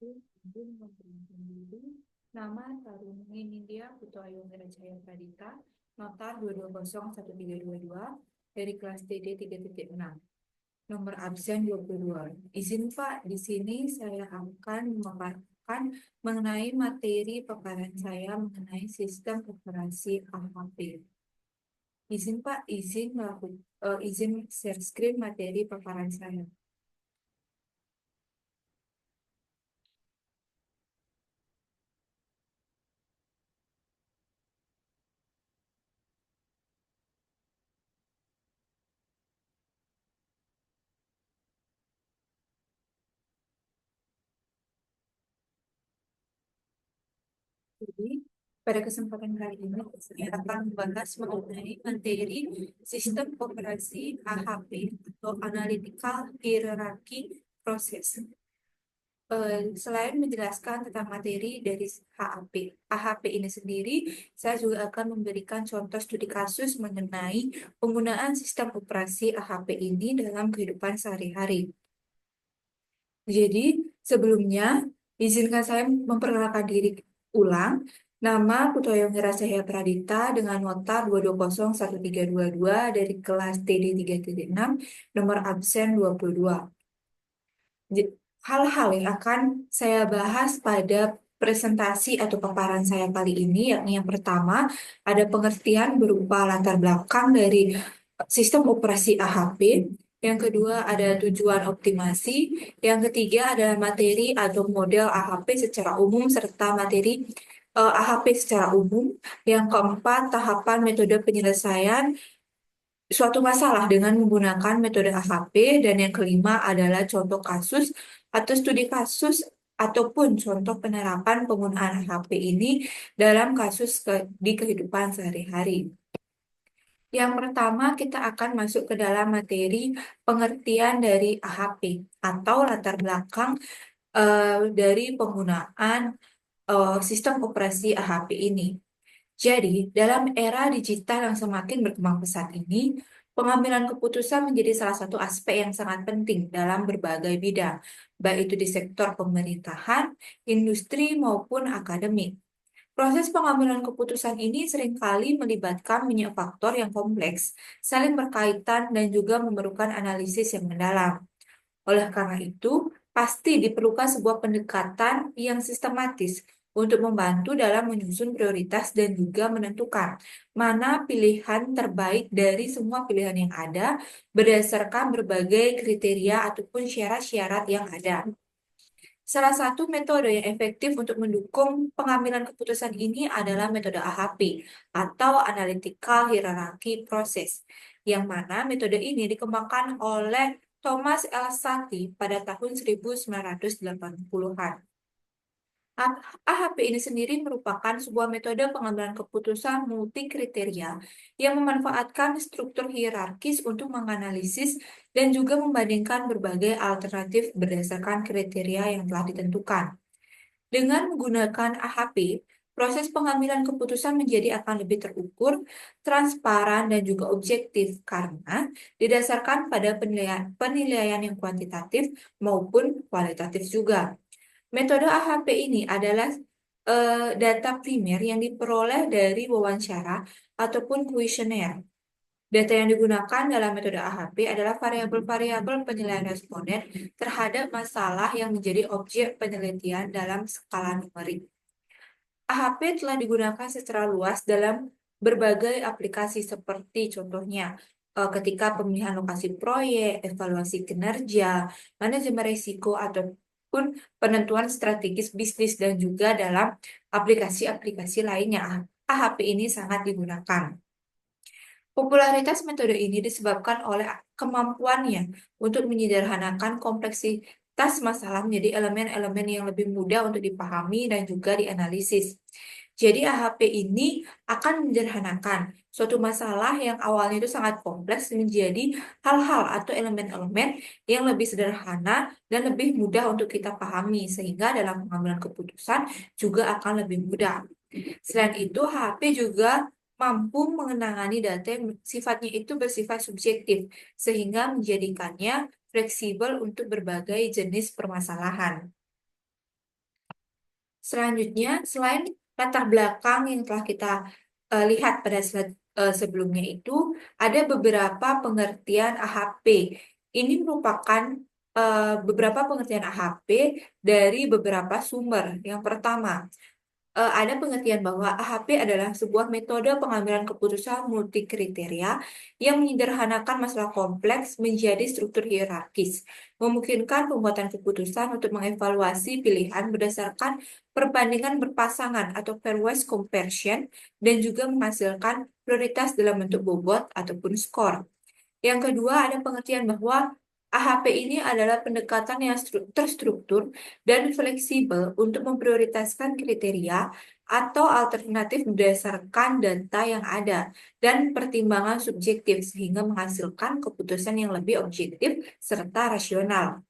Izin memperkenalkan diri. Nama Taruni Nindya Putu Ayu Jaya Pradita, nota 2201322 dari kelas TD 3.6. Nomor absen 22. Izin Pak, di sini saya akan memaparkan mengenai materi paparan saya mengenai sistem operasi AHP. Izin Pak, izin share screen materi paparan saya. Jadi, pada kesempatan kali ini, saya akan membahas mengenai materi sistem operasi AHP atau Analytical Hierarchy Process. Selain menjelaskan tentang materi dari AHP ini sendiri, saya juga akan memberikan contoh studi kasus mengenai penggunaan sistem operasi AHP ini dalam kehidupan sehari-hari. Jadi, sebelumnya, izinkan saya memperkenalkan diri ulang. Nama Putoyo Cahaya Pradita dengan nota 2201322 dari kelas TD 3.6, nomor absen 22. J- Hal-hal yang akan saya bahas pada presentasi atau paparan saya kali ini, yakni yang pertama, ada pengertian berupa latar belakang dari sistem operasi AHP. Yang kedua ada tujuan optimasi. Yang ketiga adalah materi atau model AHP secara umum serta materi AHP secara umum. Yang keempat, tahapan metode penyelesaian suatu masalah dengan menggunakan metode AHP. Dan yang kelima adalah contoh kasus atau studi kasus ataupun contoh penerapan penggunaan AHP ini dalam kasus di kehidupan sehari-hari. Yang pertama, kita akan masuk ke dalam materi pengertian dari AHP atau latar belakang dari penggunaan sistem operasi AHP ini. Jadi, dalam era digital yang semakin berkembang pesat ini, pengambilan keputusan menjadi salah satu aspek yang sangat penting dalam berbagai bidang, baik itu di sektor pemerintahan, industri, maupun akademik. Proses pengambilan keputusan ini seringkali melibatkan banyak faktor yang kompleks, saling berkaitan, dan juga memerlukan analisis yang mendalam. Oleh karena itu, pasti diperlukan sebuah pendekatan yang sistematis untuk membantu dalam menyusun prioritas dan juga menentukan mana pilihan terbaik dari semua pilihan yang ada berdasarkan berbagai kriteria ataupun syarat-syarat yang ada. Salah satu metode yang efektif untuk mendukung pengambilan keputusan ini adalah metode AHP atau Analytical Hierarchy Process, yang mana metode ini dikembangkan oleh Thomas L. Satie pada tahun 1980-an. AHP ini sendiri merupakan sebuah metode pengambilan keputusan multi kriteria yang memanfaatkan struktur hierarkis untuk menganalisis dan juga membandingkan berbagai alternatif berdasarkan kriteria yang telah ditentukan. Dengan menggunakan AHP, proses pengambilan keputusan menjadi akan lebih terukur, transparan, dan juga objektif karena didasarkan pada penilaian yang kuantitatif maupun kualitatif juga. Metode AHP ini adalah data primer yang diperoleh dari wawancara ataupun kuesioner. Data yang digunakan dalam metode AHP adalah variabel-variabel penilaian responden terhadap masalah yang menjadi objek penelitian dalam skala numerik. AHP telah digunakan secara luas dalam berbagai aplikasi seperti contohnya ketika pemilihan lokasi proyek, evaluasi kinerja, manajemen risiko, ataupun penentuan strategis bisnis dan juga dalam aplikasi-aplikasi lainnya. AHP ini sangat digunakan. Popularitas metode ini disebabkan oleh kemampuannya untuk menyederhanakan kompleksitas masalah menjadi elemen-elemen yang lebih mudah untuk dipahami dan juga dianalisis. Jadi AHP ini akan menyederhanakan suatu masalah yang awalnya itu sangat kompleks menjadi hal-hal atau elemen-elemen yang lebih sederhana dan lebih mudah untuk kita pahami sehingga dalam pengambilan keputusan juga akan lebih mudah. Selain itu, HP juga mampu mengenangani data yang sifatnya itu bersifat subjektif, sehingga menjadikannya fleksibel untuk berbagai jenis permasalahan. Selanjutnya, selain latar belakang yang telah kita lihat pada slide sebelumnya itu, ada beberapa pengertian AHP. Ini merupakan beberapa pengertian AHP dari beberapa sumber. Yang pertama, ada pengertian bahwa AHP adalah sebuah metode pengambilan keputusan multikriteria yang menyederhanakan masalah kompleks menjadi struktur hierarkis, memungkinkan pembuatan keputusan untuk mengevaluasi pilihan berdasarkan perbandingan berpasangan atau pairwise comparison dan juga menghasilkan prioritas dalam bentuk bobot ataupun skor. Yang kedua, ada pengertian bahwa AHP ini adalah pendekatan yang terstruktur dan fleksibel untuk memprioritaskan kriteria atau alternatif berdasarkan data yang ada dan pertimbangan subjektif sehingga menghasilkan keputusan yang lebih objektif serta rasional.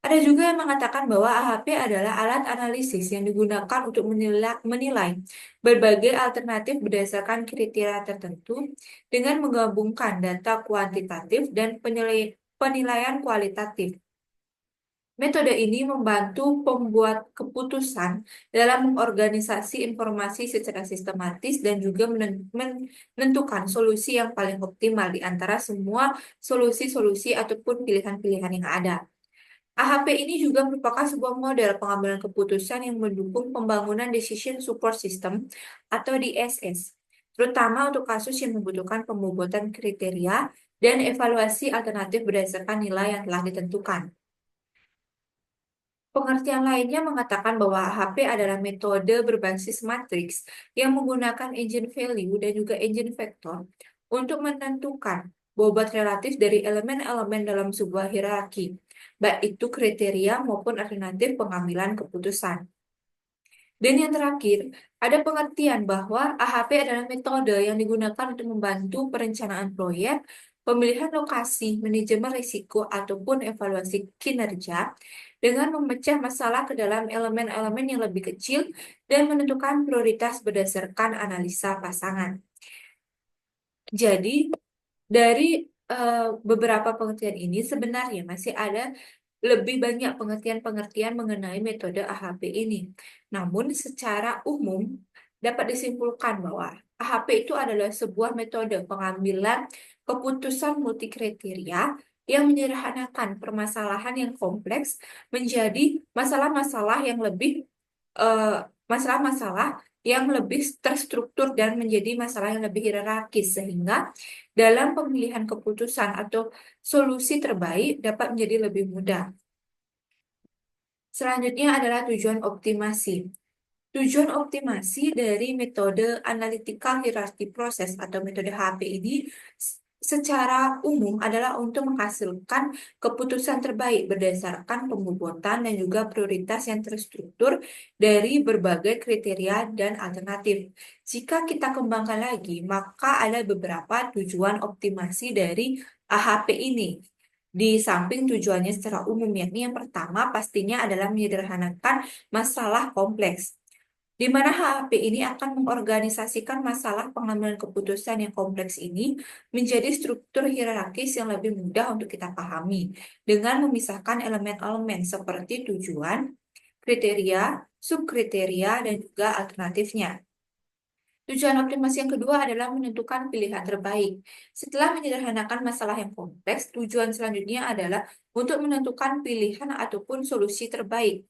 Ada juga yang mengatakan bahwa AHP adalah alat analisis yang digunakan untuk menilai berbagai alternatif berdasarkan kriteria tertentu dengan menggabungkan data kuantitatif dan penilaian kualitatif. Metode ini membantu pembuat keputusan dalam mengorganisasi informasi secara sistematis dan juga menentukan solusi yang paling optimal di antara semua solusi-solusi ataupun pilihan-pilihan yang ada. AHP ini juga merupakan sebuah model pengambilan keputusan yang mendukung pembangunan Decision Support System atau DSS, terutama untuk kasus yang membutuhkan pembobotan kriteria dan evaluasi alternatif berdasarkan nilai yang telah ditentukan. Pengertian lainnya mengatakan bahwa AHP adalah metode berbasis matriks yang menggunakan engine value dan juga engine vector untuk menentukan bobot relatif dari elemen-elemen dalam sebuah hierarki, baik itu kriteria maupun alternatif pengambilan keputusan. Dan yang terakhir, ada pengertian bahwa AHP adalah metode yang digunakan untuk membantu perencanaan proyek, pemilihan lokasi, manajemen risiko, ataupun evaluasi kinerja dengan memecah masalah ke dalam elemen-elemen yang lebih kecil dan menentukan prioritas berdasarkan analisa pasangan. Jadi, dari beberapa pengertian ini sebenarnya masih ada lebih banyak pengertian-pengertian mengenai metode AHP ini. Namun, secara umum dapat disimpulkan bahwa AHP itu adalah sebuah metode pengambilan keputusan multikriteria yang menyederhanakan permasalahan yang kompleks menjadi masalah-masalah yang lebih eh, masalah-masalah yang lebih terstruktur dan menjadi masalah yang lebih hierarkis sehingga dalam pemilihan keputusan atau solusi terbaik dapat menjadi lebih mudah. Selanjutnya adalah tujuan optimasi. Tujuan optimasi dari metode analytical hierarchy process atau metode HP ini secara umum adalah untuk menghasilkan keputusan terbaik berdasarkan pembobotan dan juga prioritas yang terstruktur dari berbagai kriteria dan alternatif. Jika kita kembangkan lagi, maka ada beberapa tujuan optimasi dari AHP ini. Di samping tujuannya secara umum, yakni yang pertama pastinya adalah menyederhanakan masalah kompleks, di mana HAP ini akan mengorganisasikan masalah pengambilan keputusan yang kompleks ini menjadi struktur hierarkis yang lebih mudah untuk kita pahami, dengan memisahkan elemen-elemen seperti tujuan, kriteria, subkriteria, dan juga alternatifnya. Tujuan optimasi yang kedua adalah menentukan pilihan terbaik. Setelah menyederhanakan masalah yang kompleks, tujuan selanjutnya adalah untuk menentukan pilihan ataupun solusi terbaik.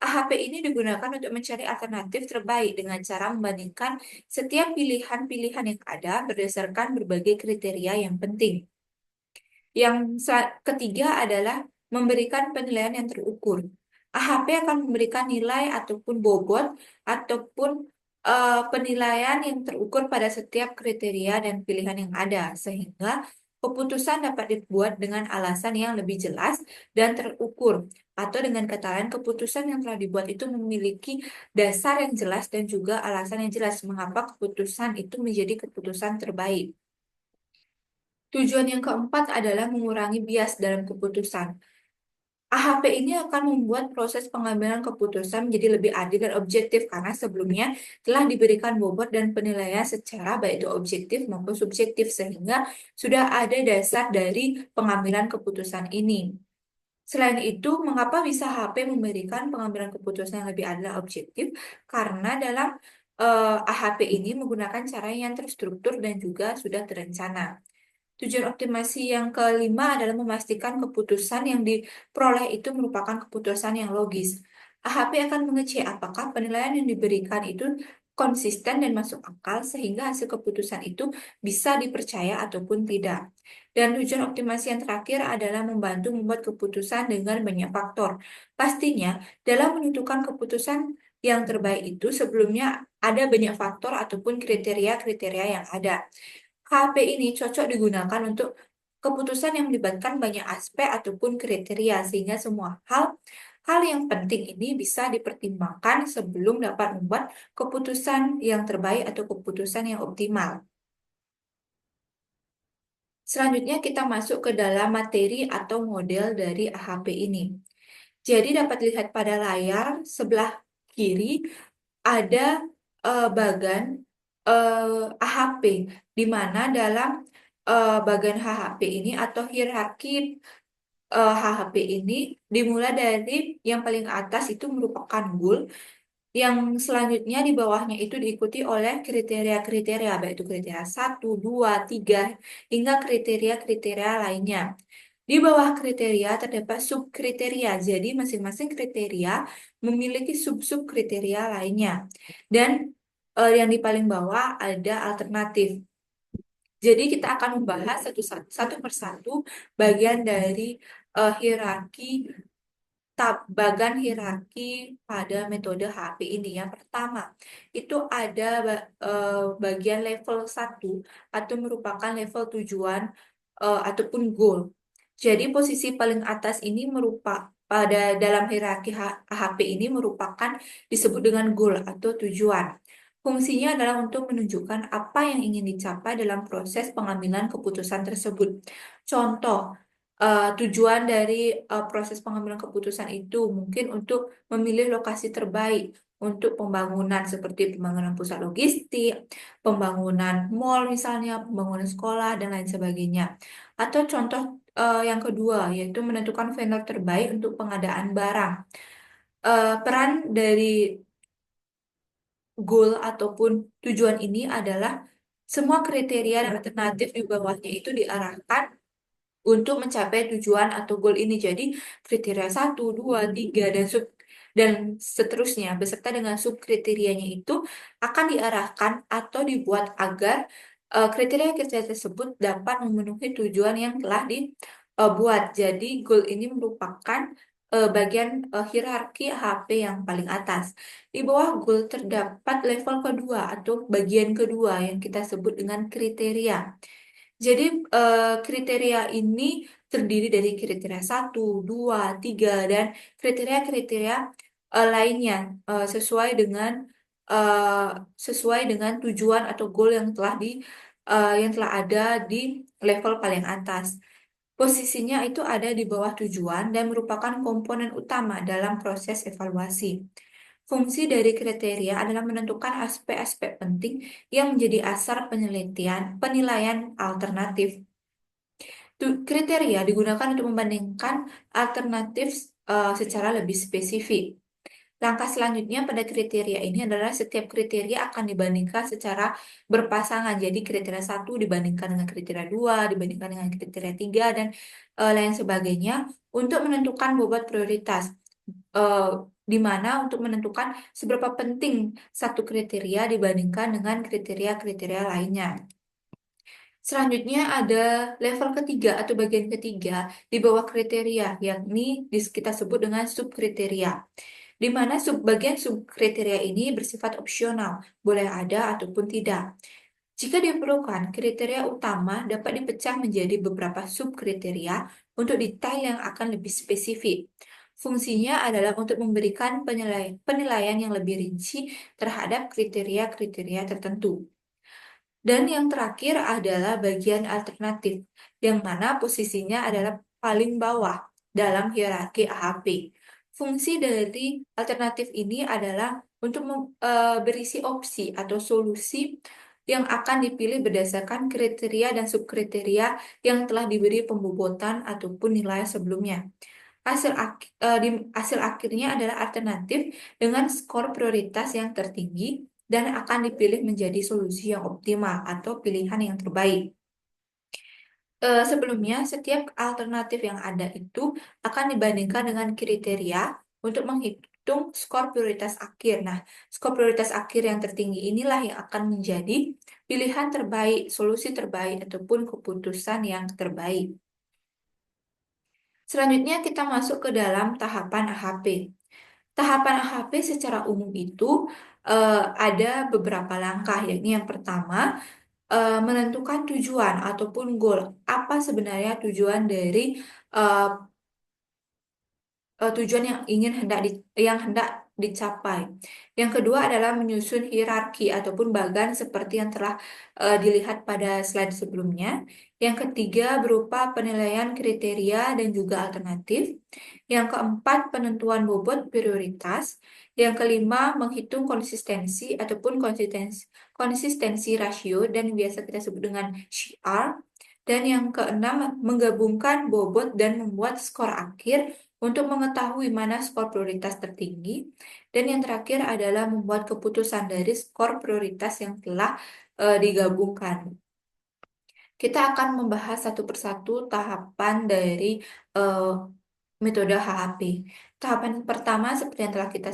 AHP ini digunakan untuk mencari alternatif terbaik dengan cara membandingkan setiap pilihan-pilihan yang ada berdasarkan berbagai kriteria yang penting. Yang ketiga adalah memberikan penilaian yang terukur. AHP akan memberikan nilai ataupun bobot ataupun penilaian yang terukur pada setiap kriteria dan pilihan yang ada, sehingga keputusan dapat dibuat dengan alasan yang lebih jelas dan terukur. Atau dengan kata lain, keputusan yang telah dibuat itu memiliki dasar yang jelas dan juga alasan yang jelas mengapa keputusan itu menjadi keputusan terbaik. Tujuan yang keempat adalah mengurangi bias dalam keputusan. AHP ini akan membuat proses pengambilan keputusan menjadi lebih adil dan objektif karena sebelumnya telah diberikan bobot dan penilaian secara baik itu objektif maupun subjektif sehingga sudah ada dasar dari pengambilan keputusan ini. Selain itu, mengapa bisa HP memberikan pengambilan keputusan yang lebih adil dan objektif? Karena dalam AHP ini menggunakan cara yang terstruktur dan juga sudah terencana. Tujuan optimasi yang kelima adalah memastikan keputusan yang diperoleh itu merupakan keputusan yang logis. AHP akan mengecek apakah penilaian yang diberikan itu konsisten dan masuk akal sehingga hasil keputusan itu bisa dipercaya ataupun tidak. Dan tujuan optimasi yang terakhir adalah membantu membuat keputusan dengan banyak faktor. Pastinya, dalam menentukan keputusan yang terbaik itu sebelumnya ada banyak faktor ataupun kriteria-kriteria yang ada. HP ini cocok digunakan untuk keputusan yang melibatkan banyak aspek ataupun kriteria sehingga semua hal yang penting ini bisa dipertimbangkan sebelum dapat membuat keputusan yang terbaik atau keputusan yang optimal. Selanjutnya kita masuk ke dalam materi atau model dari AHP ini. Jadi dapat dilihat pada layar sebelah kiri ada bagan AHP, di mana dalam bagan HHP ini atau hierarki HHP ini dimulai dari yang paling atas itu merupakan goal, yang selanjutnya di bawahnya itu diikuti oleh kriteria-kriteria, baik itu kriteria 1, 2, 3, hingga kriteria-kriteria lainnya. Di bawah kriteria terdapat subkriteria, jadi masing-masing kriteria memiliki sub-sub kriteria lainnya. Dan yang di paling bawah ada alternatif. Jadi kita akan membahas satu persatu bagian dari hierarki bagan hierarki pada metode HP ini. Yang pertama, itu ada bagian level 1 atau merupakan level tujuan ataupun goal. Jadi posisi paling atas ini pada dalam hierarki HP ini merupakan disebut dengan goal atau tujuan. Fungsinya adalah untuk menunjukkan apa yang ingin dicapai dalam proses pengambilan keputusan tersebut. Contoh, tujuan dari proses pengambilan keputusan itu mungkin untuk memilih lokasi terbaik untuk pembangunan seperti pembangunan pusat logistik, pembangunan mall misalnya, pembangunan sekolah dan lain sebagainya. Atau contoh yang kedua yaitu menentukan vendor terbaik untuk pengadaan barang. Peran dari goal ataupun tujuan ini adalah semua kriteria dan alternatif di bawahnya itu diarahkan untuk mencapai tujuan atau goal ini. Jadi kriteria 1, 2, 3 dan seterusnya beserta dengan subkriterianya itu akan diarahkan atau dibuat agar kriteria-kriteria tersebut dapat memenuhi tujuan yang telah dibuat. Jadi goal ini merupakan bagian hierarki HP yang paling atas. Di bawah goal terdapat level kedua atau bagian kedua yang kita sebut dengan kriteria. Jadi kriteria ini terdiri dari kriteria 1, 2, 3 dan kriteria-kriteria lainnya eh, sesuai dengan tujuan atau goal yang telah ada di level paling atas. Posisinya itu ada di bawah tujuan dan merupakan komponen utama dalam proses evaluasi. Fungsi dari kriteria adalah menentukan aspek-aspek penting yang menjadi asal penilaian alternatif. Kriteria digunakan untuk membandingkan alternatif secara lebih spesifik. Langkah selanjutnya pada kriteria ini adalah setiap kriteria akan dibandingkan secara berpasangan. Jadi kriteria 1 dibandingkan dengan kriteria 2, dibandingkan dengan kriteria 3, dan lain sebagainya untuk menentukan bobot prioritas. Eh, di mana untuk menentukan seberapa penting satu kriteria dibandingkan dengan kriteria-kriteria lainnya. Selanjutnya ada level ketiga atau bagian ketiga di bawah kriteria, yakni kita sebut dengan subkriteria. Di mana bagian subkriteria ini bersifat opsional, boleh ada ataupun tidak. Jika diperlukan, kriteria utama dapat dipecah menjadi beberapa subkriteria untuk detail yang akan lebih spesifik. Fungsinya adalah untuk memberikan penilaian yang lebih rinci terhadap kriteria-kriteria tertentu. Dan yang terakhir adalah bagian alternatif, yang mana posisinya adalah paling bawah dalam hierarki AHP. Fungsi dari alternatif ini adalah untuk berisi opsi atau solusi yang akan dipilih berdasarkan kriteria dan subkriteria yang telah diberi pembobotan ataupun nilai sebelumnya. hasil akhirnya adalah alternatif dengan skor prioritas yang tertinggi dan akan dipilih menjadi solusi yang optimal atau pilihan yang terbaik. Sebelumnya, setiap alternatif yang ada itu akan dibandingkan dengan kriteria untuk menghitung skor prioritas akhir. Nah, skor prioritas akhir yang tertinggi inilah yang akan menjadi pilihan terbaik, solusi terbaik, ataupun keputusan yang terbaik. Selanjutnya, kita masuk ke dalam tahapan AHP. Tahapan AHP secara umum itu ada beberapa langkah, yakni yang pertama, menentukan tujuan ataupun goal. Apa sebenarnya tujuan dari eh, tujuan yang hendak dicapai. Yang kedua adalah menyusun hierarki ataupun bagan seperti yang telah dilihat pada slide sebelumnya. Yang ketiga berupa penilaian kriteria dan juga alternatif. Yang keempat penentuan bobot prioritas. Yang kelima menghitung konsistensi ataupun konsistensi rasio dan biasa kita sebut dengan CR. Dan yang keenam menggabungkan bobot dan membuat skor akhir untuk mengetahui mana skor prioritas tertinggi, dan yang terakhir adalah membuat keputusan dari skor prioritas yang telah digabungkan. Kita akan membahas satu persatu tahapan dari eh, metode HAP. Tahapan pertama seperti yang telah kita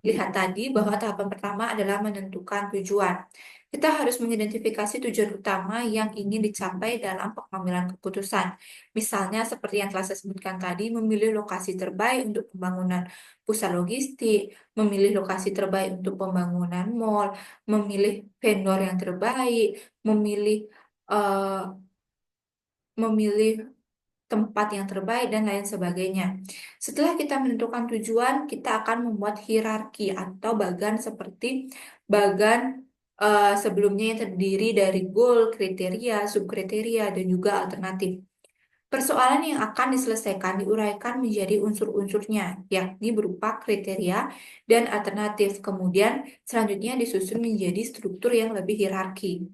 lihat tadi, bahwa tahapan pertama adalah menentukan tujuan. Kita harus mengidentifikasi tujuan utama yang ingin dicapai dalam pengambilan keputusan. Misalnya seperti yang telah saya sebutkan tadi, memilih lokasi terbaik untuk pembangunan pusat logistik, memilih lokasi terbaik untuk pembangunan mall, memilih vendor yang terbaik, memilih eh, memilih tempat yang terbaik, dan lain sebagainya. Setelah kita menentukan tujuan, kita akan membuat hierarki atau bagan seperti bagan sebelumnya yang terdiri dari goal, kriteria, subkriteria, dan juga alternatif. Persoalan yang akan diselesaikan diuraikan menjadi unsur-unsurnya, yakni berupa kriteria dan alternatif. Kemudian selanjutnya disusun menjadi struktur yang lebih hierarki.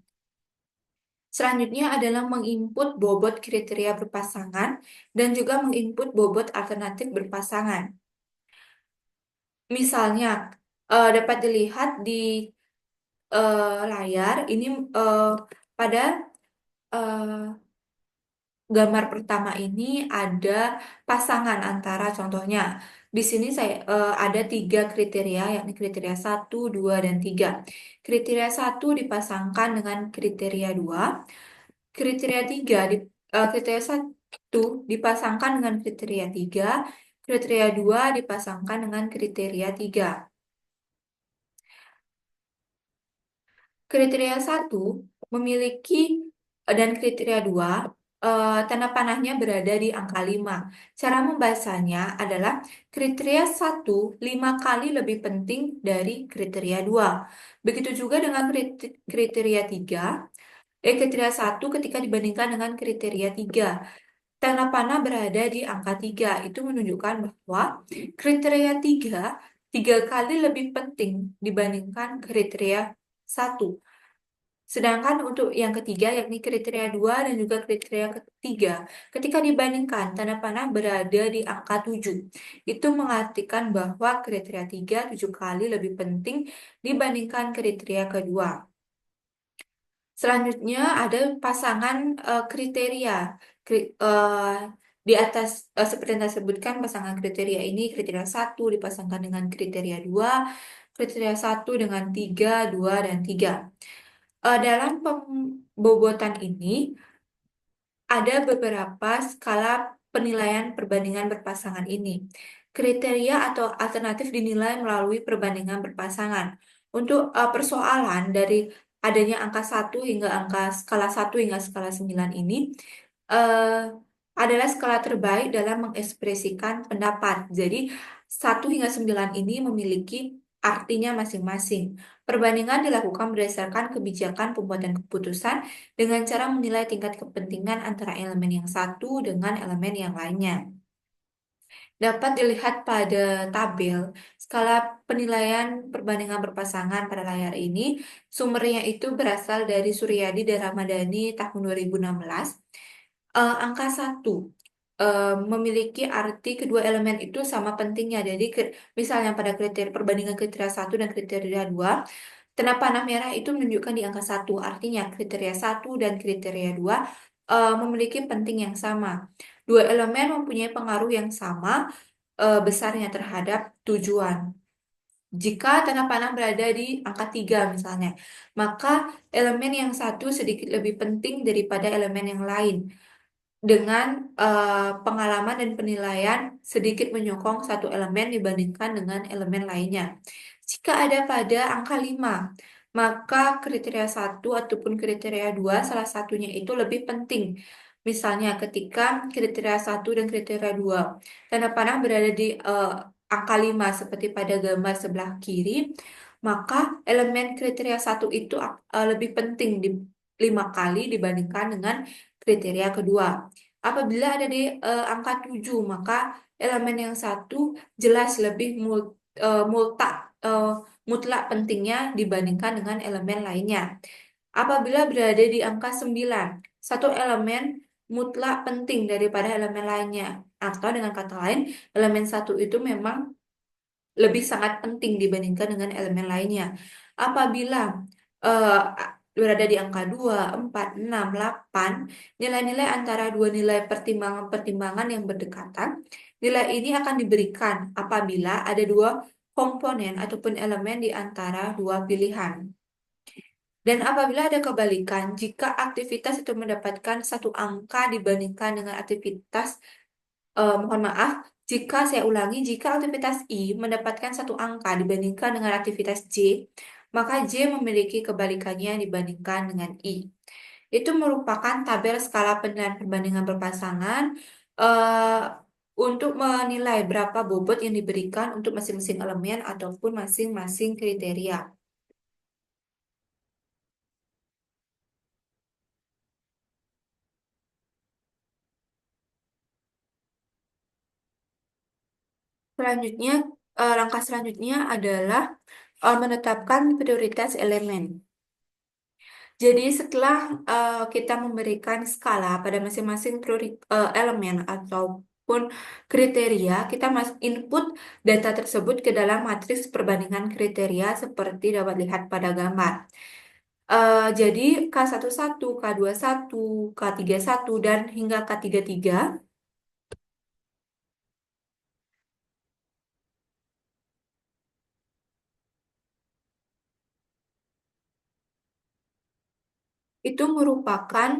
Selanjutnya adalah menginput bobot kriteria berpasangan dan juga menginput bobot alternatif berpasangan. Misalnya, dapat dilihat di layar ini pada eh, gambar pertama ini ada pasangan antara, contohnya di sini saya ada 3 kriteria, yakni kriteria 1, 2, dan 3. Kriteria 1 dipasangkan dengan kriteria 2. Kriteria 1 dipasangkan dengan kriteria 3, kriteria 2 dipasangkan dengan kriteria 3. Kriteria 1 memiliki dan kriteria 2 tanda panahnya berada di angka 5. Cara membacanya adalah kriteria 1 5 kali lebih penting dari kriteria 2. Begitu juga dengan kriteria 3. Kriteria 1 ketika dibandingkan dengan kriteria 3. Tanda panah berada di angka 3. Itu menunjukkan bahwa kriteria 3 kali lebih penting dibandingkan kriteria 1. Sedangkan untuk yang ketiga, yakni kriteria 2 dan juga kriteria ketiga, ketika dibandingkan, tanda panah berada di angka 7. Itu mengartikan bahwa kriteria 3 7 kali lebih penting dibandingkan kriteria kedua. Selanjutnya ada pasangan kriteria. Di atas seperti yang saya sebutkan, pasangan kriteria ini kriteria 1 dipasangkan dengan kriteria 2, kriteria 1 dengan 3, 2, dan 3. Dalam pembobotan ini ada beberapa skala penilaian perbandingan berpasangan ini. Kriteria atau alternatif dinilai melalui perbandingan berpasangan. Untuk persoalan dari adanya angka 1 hingga skala 9 ini eh, adalah skala terbaik dalam mengekspresikan pendapat. Jadi 1 hingga 9 ini memiliki artinya masing-masing. Perbandingan dilakukan berdasarkan kebijakan pembuatan keputusan dengan cara menilai tingkat kepentingan antara elemen yang satu dengan elemen yang lainnya. Dapat dilihat pada tabel skala penilaian perbandingan berpasangan pada layar ini. Sumbernya itu berasal dari Suryadi dan Ramadhani tahun 2016. Angka 1. memiliki arti kedua elemen itu sama pentingnya. Jadi misalnya pada kriteria perbandingan kriteria satu dan kriteria 2, tanda panah merah itu menunjukkan di angka satu. Artinya kriteria satu dan kriteria 2 memiliki penting yang sama. Dua elemen mempunyai pengaruh yang sama besarnya terhadap tujuan. Jika tanda panah berada di angka 3 misalnya, maka elemen yang satu sedikit lebih penting daripada elemen yang lain dengan pengalaman dan penilaian sedikit menyokong satu elemen dibandingkan dengan elemen lainnya. Jika ada pada angka 5, maka kriteria satu ataupun kriteria 2 salah satunya itu lebih penting. Misalnya ketika kriteria satu dan kriteria 2 tanda panah berada di angka 5 seperti pada gambar sebelah kiri, maka elemen kriteria satu itu lebih penting di 5 kali dibandingkan dengan kriteria kedua. Apabila ada di angka 7, maka elemen yang satu jelas lebih mutlak pentingnya dibandingkan dengan elemen lainnya. Apabila berada di angka 9, satu elemen mutlak penting daripada elemen lainnya. Atau dengan kata lain, elemen satu itu memang lebih sangat penting dibandingkan dengan elemen lainnya. Apabila eh, berada di angka 2, 4, 6, 8, nilai-nilai antara dua nilai pertimbangan-pertimbangan yang berdekatan, nilai ini akan diberikan apabila ada dua komponen ataupun elemen di antara dua pilihan. Dan apabila ada kebalikan, jika aktivitas itu mendapatkan satu angka dibandingkan dengan aktivitas mohon maaf, jika saya ulangi, jika aktivitas I mendapatkan satu angka dibandingkan dengan aktivitas J, maka J memiliki kebalikannya dibandingkan dengan I. Itu merupakan tabel skala penilaian perbandingan berpasangan eh, untuk menilai berapa bobot yang diberikan untuk masing-masing elemen ataupun masing-masing kriteria. Selanjutnya, langkah selanjutnya adalah menetapkan prioritas elemen. Jadi setelah kita memberikan skala pada masing-masing elemen ataupun kriteria, kita input data tersebut ke dalam matriks perbandingan kriteria seperti dapat lihat pada gambar. Jadi K11, K21, K31, dan hingga K33 itu merupakan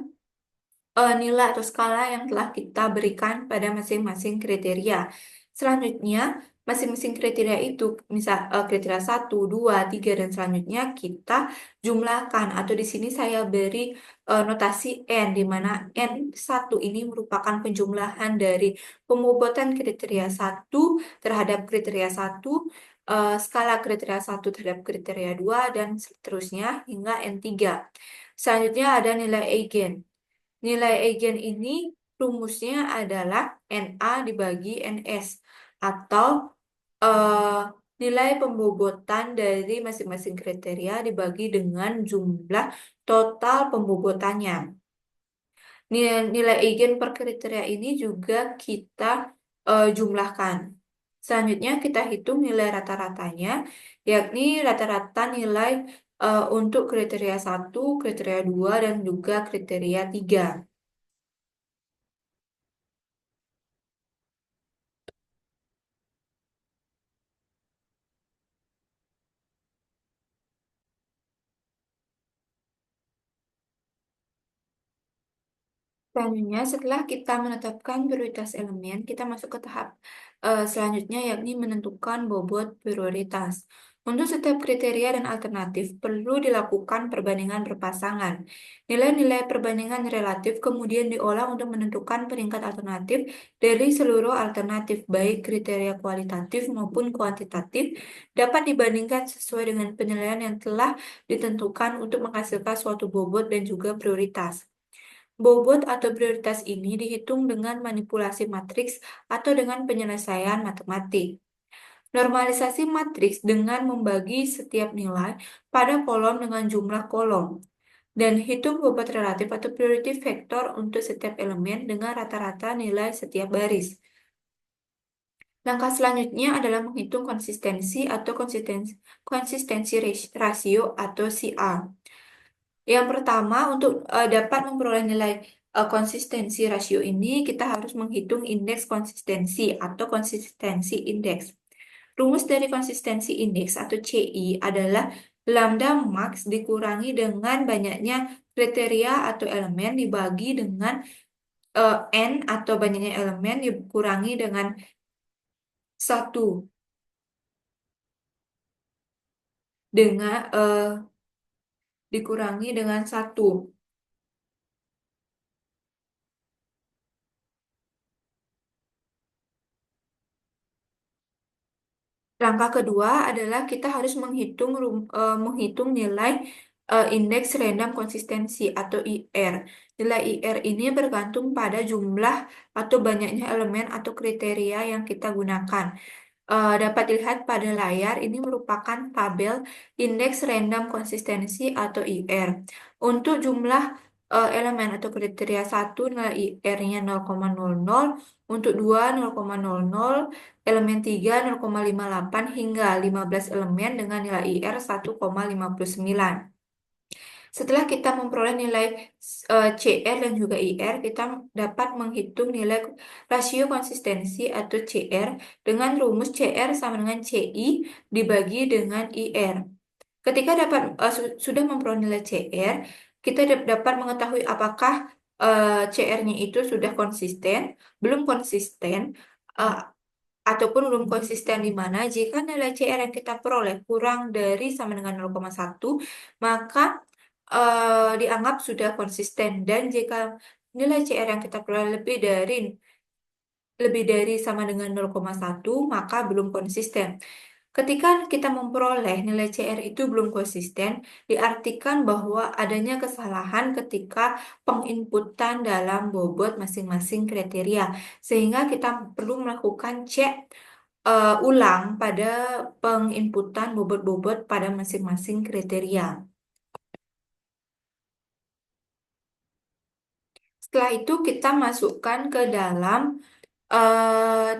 nilai atau skala yang telah kita berikan pada masing-masing kriteria. Selanjutnya, masing-masing kriteria itu, misal kriteria satu, 2, 3, dan selanjutnya kita jumlahkan. Atau di sini saya beri notasi N, di mana N1 ini merupakan penjumlahan dari pembobotan kriteria satu terhadap kriteria satu, skala kriteria satu terhadap kriteria 2, dan seterusnya hingga N3. Selanjutnya ada nilai eigen. Nilai eigen ini rumusnya adalah NA dibagi NS atau eh, nilai pembobotan dari masing-masing kriteria dibagi dengan jumlah total pembobotannya. Nilai eigen per kriteria ini juga kita jumlahkan. Selanjutnya kita hitung nilai rata-ratanya, yakni rata-rata nilai untuk kriteria satu, kriteria 2, dan juga kriteria 3. Selanjutnya, setelah kita menetapkan prioritas elemen, kita masuk ke tahap selanjutnya, yakni menentukan bobot prioritas. Untuk setiap kriteria dan alternatif, perlu dilakukan perbandingan berpasangan. Nilai-nilai perbandingan relatif kemudian diolah untuk menentukan peringkat alternatif dari seluruh alternatif, baik kriteria kualitatif maupun kuantitatif, dapat dibandingkan sesuai dengan penilaian yang telah ditentukan untuk menghasilkan suatu bobot dan juga prioritas. Bobot atau prioritas ini dihitung dengan manipulasi matriks atau dengan penyelesaian matematik. Normalisasi matriks dengan membagi setiap nilai pada kolom dengan jumlah kolom. Dan hitung bobot relatif atau priority factor untuk setiap elemen dengan rata-rata nilai setiap baris. Langkah selanjutnya adalah menghitung konsistensi atau konsistensi rasio atau CR. Yang pertama, untuk dapat memperoleh nilai konsistensi rasio ini, kita harus menghitung indeks konsistensi atau konsistensi indeks. Rumus dari konsistensi indeks atau CI adalah lambda max dikurangi dengan banyaknya kriteria atau elemen dibagi dengan N atau banyaknya elemen dikurangi dengan satu dengan dikurangi dengan satu. Langkah kedua adalah kita harus menghitung nilai indeks random konsistensi atau IR. Nilai IR ini bergantung pada jumlah atau banyaknya elemen atau kriteria yang kita gunakan. Dapat dilihat pada layar, ini merupakan tabel indeks random konsistensi atau IR. Untuk jumlah elemen atau kriteria satu nilai IR-nya 0,00, untuk 2 0,00, elemen 3 0,58 hingga 15 elemen dengan nilai IR 1,59. Setelah kita memperoleh nilai CR dan juga IR, kita dapat menghitung nilai rasio konsistensi atau CR dengan rumus CR sama dengan CI dibagi dengan IR. Ketika sudah memperoleh nilai CR, kita dapat mengetahui apakah CR-nya itu sudah konsisten, belum konsisten, uh, ataupun belum konsisten di mana jika nilai CR yang kita peroleh kurang dari sama dengan 0,1, maka dianggap sudah konsisten, dan jika nilai CR yang kita peroleh lebih dari sama dengan 0,1, maka belum konsisten. Ketika kita memperoleh nilai CR itu belum konsisten, diartikan bahwa adanya kesalahan ketika penginputan dalam bobot masing-masing kriteria, sehingga kita perlu melakukan cek ulang pada penginputan bobot-bobot pada masing-masing kriteria. Setelah itu kita masukkan ke dalam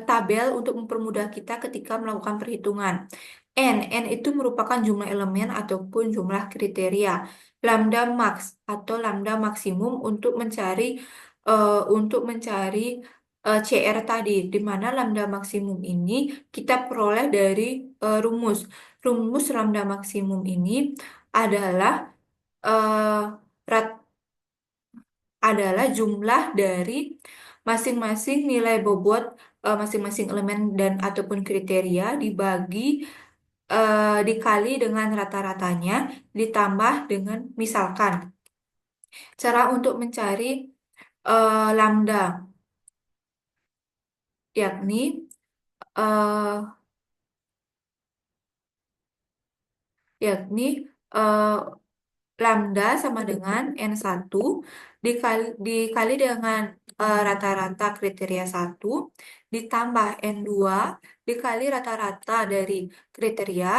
tabel untuk mempermudah kita ketika melakukan perhitungan. N itu merupakan jumlah elemen ataupun jumlah kriteria. Lambda max atau lambda maksimum untuk mencari CR tadi, di mana lambda maksimum ini kita peroleh dari rumus. Rumus lambda maksimum ini adalah eh, rat- adalah jumlah dari masing-masing nilai bobot masing-masing elemen dan ataupun kriteria dikali dengan rata-ratanya ditambah dengan misalkan cara untuk mencari lambda, yakni eh, yakni eh, lambda sama dengan N1 dikali dengan rata-rata kriteria satu ditambah N2 dikali rata-rata dari kriteria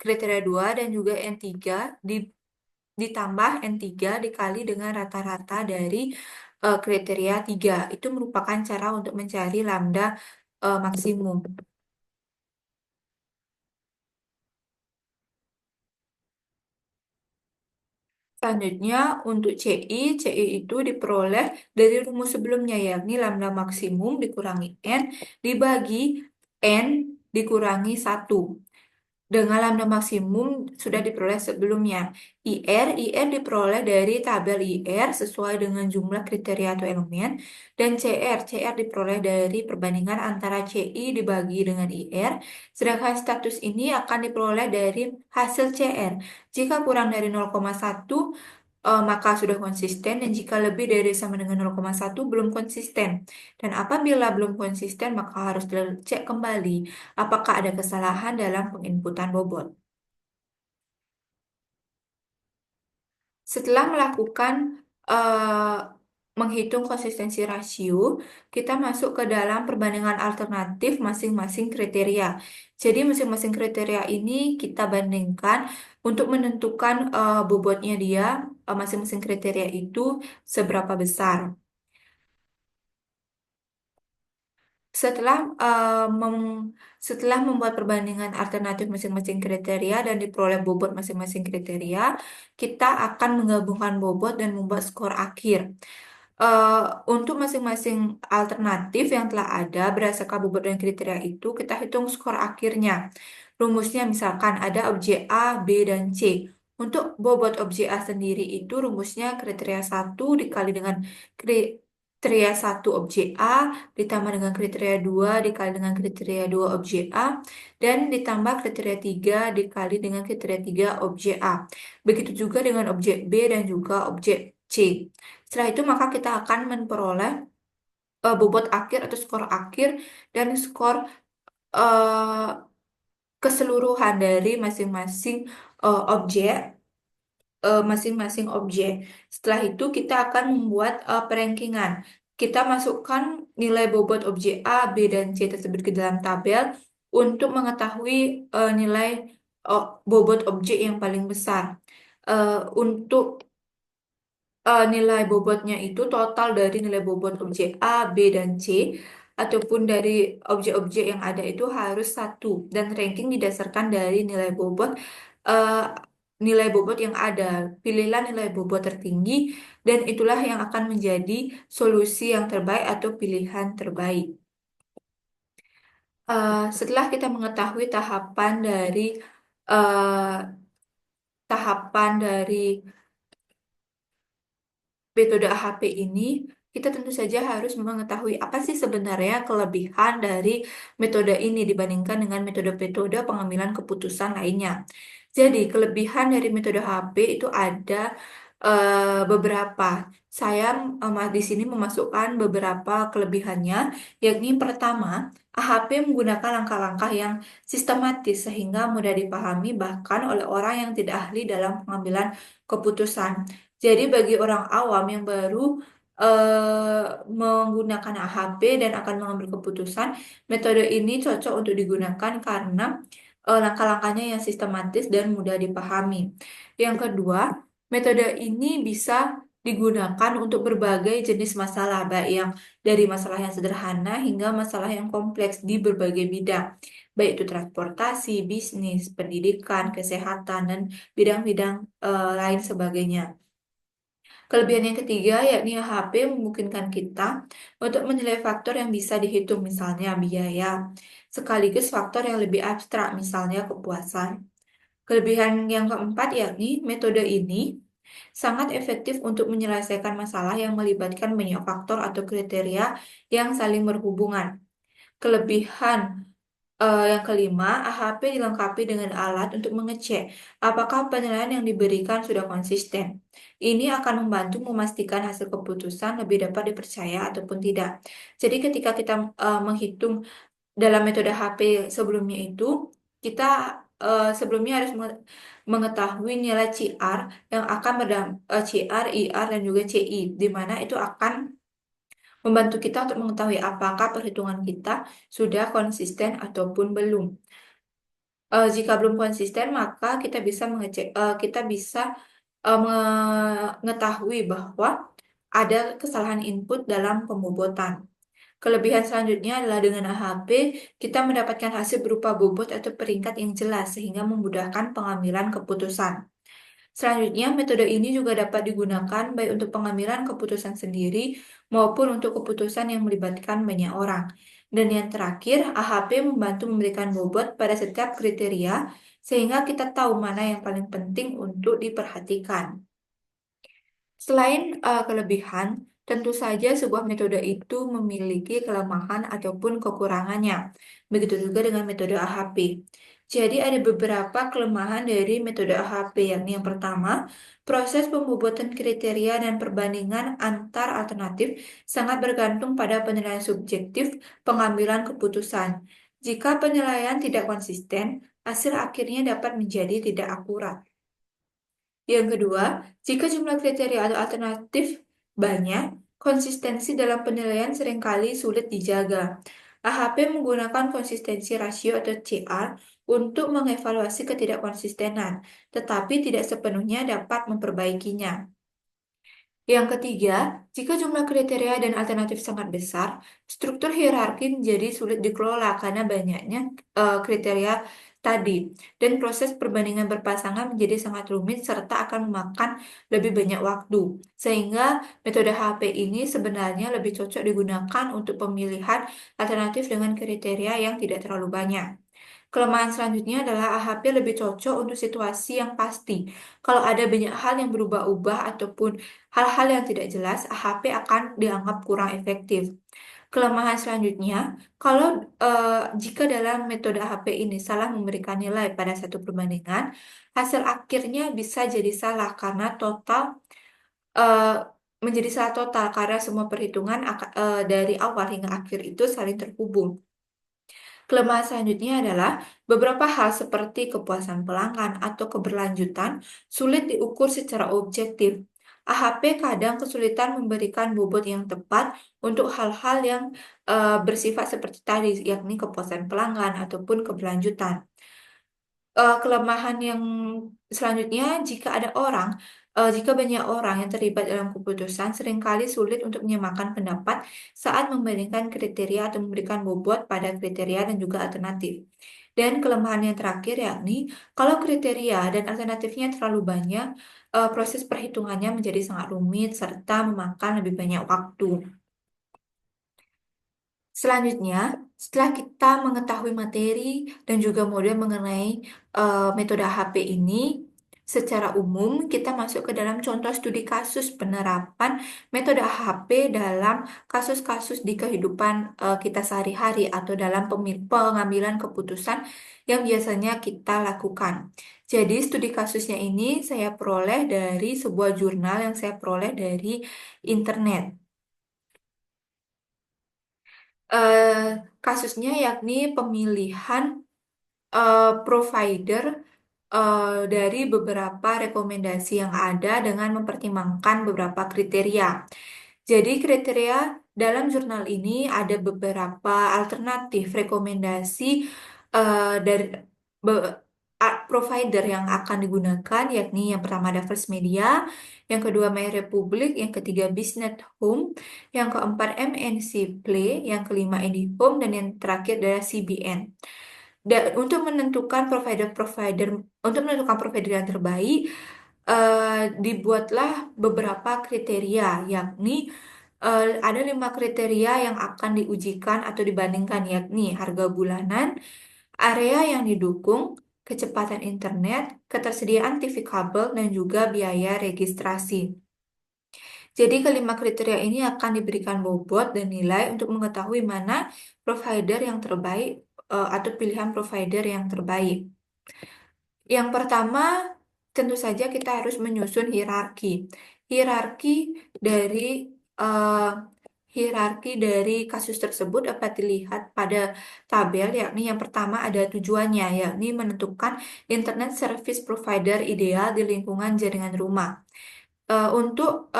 kriteria 2 dan juga N3 ditambah N3 dikali dengan rata-rata dari kriteria 3. Itu merupakan cara untuk mencari lambda maksimum. Selanjutnya, untuk CI itu diperoleh dari rumus sebelumnya, yakni lambda maksimum dikurangi N dibagi N dikurangi satu. Dengan lambda maksimum sudah diperoleh sebelumnya. IR diperoleh dari tabel IR sesuai dengan jumlah kriteria atau elemen. Dan CR diperoleh dari perbandingan antara CI dibagi dengan IR. Sedangkan status ini akan diperoleh dari hasil CR. Jika kurang dari 0,1, maka sudah konsisten, dan jika lebih dari sama dengan 0,1 belum konsisten. Dan apabila belum konsisten, maka harus dicek kembali apakah ada kesalahan dalam penginputan bobot. Setelah melakukan menghitung konsistensi rasio, kita masuk ke dalam perbandingan alternatif masing-masing kriteria. Jadi masing-masing kriteria ini kita bandingkan untuk menentukan bobotnya dia, masing-masing kriteria itu seberapa besar. Setelah setelah membuat perbandingan alternatif masing-masing kriteria dan diperoleh bobot masing-masing kriteria, kita akan menggabungkan bobot dan membuat skor akhir. Eh, untuk masing-masing alternatif yang telah ada berdasarkan bobot dan kriteria itu, kita hitung skor akhirnya. Rumusnya misalkan ada objek A, B, dan C. Untuk bobot objek A sendiri itu rumusnya kriteria satu dikali dengan kriteria satu objek A ditambah dengan kriteria 2 dikali dengan kriteria 2 objek A dan ditambah kriteria 3 dikali dengan kriteria 3 objek A. Begitu juga dengan objek B dan juga objek C. Setelah itu maka kita akan memperoleh bobot akhir atau skor akhir dan skor eh, keseluruhan dari masing-masing objek masing-masing objek. Setelah itu kita akan membuat perankingan. Kita masukkan nilai bobot objek A, B, dan C tersebut ke dalam tabel untuk mengetahui nilai bobot objek yang paling besar. Untuk nilai bobotnya itu total dari nilai bobot objek A, B, dan C ataupun dari objek-objek yang ada itu harus satu dan ranking didasarkan dari eh, nilai bobot yang ada. Pilihlah nilai bobot tertinggi dan itulah yang akan menjadi solusi yang terbaik atau pilihan terbaik. Setelah kita mengetahui eh, tahapan dari metode AHP ini, kita tentu saja harus mengetahui apa sih sebenarnya kelebihan dari metode ini dibandingkan dengan metode-metode pengambilan keputusan lainnya. Jadi, kelebihan dari metode AHP itu ada beberapa. Saya di sini memasukkan beberapa kelebihannya, yakni pertama, AHP menggunakan langkah-langkah yang sistematis sehingga mudah dipahami bahkan oleh orang yang tidak ahli dalam pengambilan keputusan. Jadi bagi orang awam yang baru menggunakan AHP dan akan mengambil keputusan, metode ini cocok untuk digunakan karena langkah-langkahnya yang sistematis dan mudah dipahami. Yang kedua, metode ini bisa digunakan untuk berbagai jenis masalah, baik yang dari masalah yang sederhana hingga masalah yang kompleks di berbagai bidang, baik itu transportasi, bisnis, pendidikan, kesehatan, dan bidang-bidang lain sebagainya. Kelebihan yang ketiga yakni HP memungkinkan kita untuk menilai faktor yang bisa dihitung, misalnya biaya, sekaligus faktor yang lebih abstrak, misalnya kepuasan. Kelebihan yang keempat yakni metode ini sangat efektif untuk menyelesaikan masalah yang melibatkan banyak faktor atau kriteria yang saling berhubungan. Kelebihan yang kelima, AHP dilengkapi dengan alat untuk mengecek apakah penilaian yang diberikan sudah konsisten. Ini akan membantu memastikan hasil keputusan lebih dapat dipercaya ataupun tidak. Jadi ketika kita menghitung dalam metode HP sebelumnya itu, kita sebelumnya harus mengetahui nilai CR yang akan CR, IR, dan juga CI, di mana itu akan membantu kita untuk mengetahui apakah perhitungan kita sudah konsisten ataupun belum. Jika belum konsisten, maka kita bisa kita bisa mengetahui bahwa ada kesalahan input dalam pembobotan. Kelebihan selanjutnya adalah dengan AHP, kita mendapatkan hasil berupa bobot atau peringkat yang jelas sehingga memudahkan pengambilan keputusan. Selanjutnya, metode ini juga dapat digunakan baik untuk pengambilan keputusan sendiri maupun untuk keputusan yang melibatkan banyak orang. Dan yang terakhir, AHP membantu memberikan bobot pada setiap kriteria sehingga kita tahu mana yang paling penting untuk diperhatikan. Selain kelebihan, tentu saja sebuah metode itu memiliki kelemahan ataupun kekurangannya. Begitu juga dengan metode AHP. Jadi ada beberapa kelemahan dari metode AHP, yakni yang pertama, proses pembobotan kriteria dan perbandingan antar alternatif sangat bergantung pada penilaian subjektif pengambilan keputusan. Jika penilaian tidak konsisten, hasil akhirnya dapat menjadi tidak akurat. Yang kedua, jika jumlah kriteria atau alternatif banyak, Konsistensi dalam penilaian seringkali sulit dijaga. AHP menggunakan konsistensi rasio atau CR untuk mengevaluasi ketidakkonsistenan, tetapi tidak sepenuhnya dapat memperbaikinya. Yang ketiga, jika jumlah kriteria dan alternatif sangat besar, struktur hierarki menjadi sulit dikelola karena banyaknya kriteria tadi, dan proses perbandingan berpasangan menjadi sangat rumit serta akan memakan lebih banyak waktu. Sehingga metode HP ini sebenarnya lebih cocok digunakan untuk pemilihan alternatif dengan kriteria yang tidak terlalu banyak. Kelemahan selanjutnya adalah AHP lebih cocok untuk situasi yang pasti. Kalau ada banyak hal yang berubah-ubah ataupun hal-hal yang tidak jelas, AHP akan dianggap kurang efektif. Kelemahan selanjutnya, kalau jika dalam metode AHP ini salah memberikan nilai pada satu perbandingan, hasil akhirnya bisa jadi salah karena total eh, menjadi salah total karena semua perhitungan dari awal hingga akhir itu saling terhubung. Kelemahan selanjutnya adalah beberapa hal seperti kepuasan pelanggan atau keberlanjutan sulit diukur secara objektif. AHP kadang kesulitan memberikan bobot yang tepat untuk hal-hal yang bersifat seperti tadi, yakni kepuasan pelanggan ataupun keberlanjutan. Kelemahan yang selanjutnya, jika banyak orang yang terlibat dalam keputusan, seringkali sulit untuk menyamakan pendapat saat membandingkan kriteria atau memberikan bobot pada kriteria dan juga alternatif. Dan kelemahan yang terakhir yakni kalau kriteria dan alternatifnya terlalu banyak, proses perhitungannya menjadi sangat rumit serta memakan lebih banyak waktu. Selanjutnya, setelah kita mengetahui materi dan juga model mengenai metode HP ini, secara umum kita masuk ke dalam contoh studi kasus penerapan metode HP dalam kasus-kasus di kehidupan kita sehari-hari atau dalam pengambilan keputusan yang biasanya kita lakukan. Jadi, studi kasusnya ini saya peroleh dari sebuah jurnal yang saya peroleh dari internet. eh, Kasusnya yakni pemilihan provider dari beberapa rekomendasi yang ada dengan mempertimbangkan beberapa kriteria. Jadi kriteria dalam jurnal ini ada beberapa alternatif rekomendasi dari provider yang akan digunakan, yakni yang pertama ada First Media, yang kedua My Republic, yang ketiga Business Home, yang keempat MNC Play, yang kelima IndiHome, dan yang terakhir adalah CBN. Dan untuk menentukan provider yang terbaik, dibuatlah beberapa kriteria, yakni ada 5 kriteria yang akan diujikan atau dibandingkan, yakni harga bulanan, area yang didukung, kecepatan internet, ketersediaan TV kabel, dan juga biaya registrasi. Jadi kelima kriteria ini akan diberikan bobot dan nilai untuk mengetahui mana provider yang terbaik atau pilihan provider yang terbaik. Yang pertama, tentu saja kita harus menyusun hierarki. Hierarki dari eh, hierarki dari kasus tersebut dapat dilihat pada tabel, yakni yang pertama ada tujuannya, yakni menentukan internet service provider ideal di lingkungan jaringan rumah. Untuk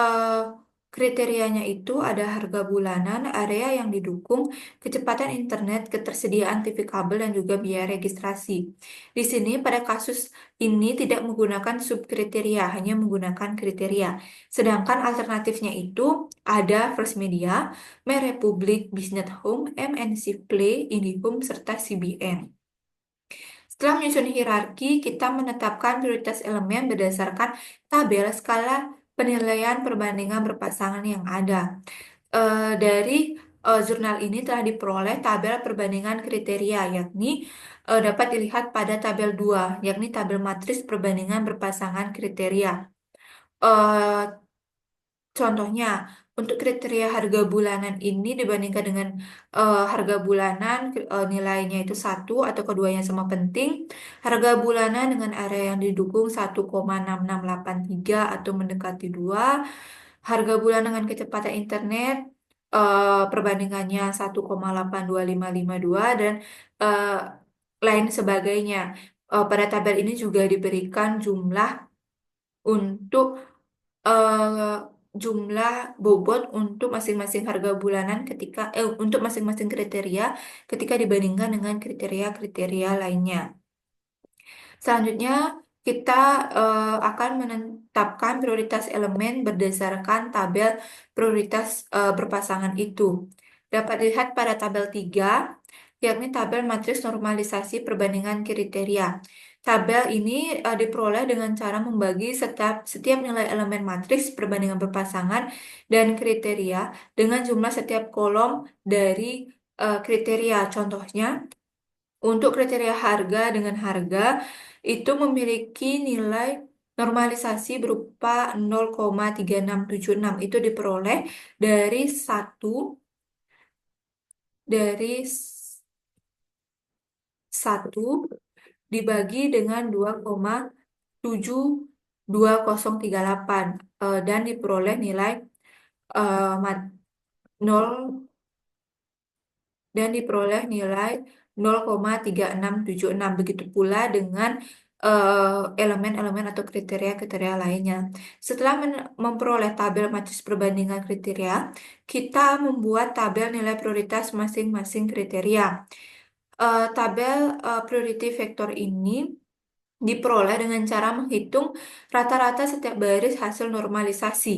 kriterianya itu ada harga bulanan, area yang didukung, kecepatan internet, ketersediaan TV kabel, dan juga biaya registrasi. Di sini pada kasus ini tidak menggunakan subkriteria, hanya menggunakan kriteria. Sedangkan alternatifnya itu ada First Media, My Republic, Business Home, MNC Play, IndiHome, serta CBN. Setelah menyusun hierarki, kita menetapkan prioritas elemen berdasarkan tabel skala penilaian perbandingan berpasangan yang ada. Dari jurnal ini telah diperoleh tabel perbandingan kriteria, yakni dapat dilihat pada tabel 2, yakni tabel matris perbandingan berpasangan kriteria. Eh, Contohnya, untuk kriteria harga bulanan ini dibandingkan dengan harga bulanan nilainya itu satu atau keduanya sama penting. Harga bulanan dengan area yang didukung 1,6683 atau mendekati 2. Harga bulan dengan kecepatan internet perbandingannya 1,82552 dan eh, lain sebagainya. Pada tabel ini juga diberikan jumlah untuk eh, jumlah bobot untuk masing-masing harga bulanan untuk masing-masing kriteria ketika dibandingkan dengan kriteria-kriteria lainnya. Selanjutnya, kita akan menetapkan prioritas elemen berdasarkan tabel prioritas berpasangan itu. Dapat dilihat pada tabel 3, yakni tabel matriks normalisasi perbandingan kriteria. Tabel ini diperoleh dengan cara membagi setiap nilai elemen matriks perbandingan berpasangan dan kriteria dengan jumlah setiap kolom dari kriteria. Contohnya, untuk kriteria harga dengan harga itu memiliki nilai normalisasi berupa 0,3676. Itu diperoleh dari dari 1 dibagi dengan 2,72038 dan diperoleh nilai eh, mat- 0 dan diperoleh nilai 0,3676. Begitu pula dengan elemen-elemen atau kriteria-kriteria lainnya. Setelah memperoleh tabel matriks perbandingan kriteria, kita membuat tabel nilai prioritas masing-masing kriteria. Tabel priority vector ini diperoleh dengan cara menghitung rata-rata setiap baris hasil normalisasi.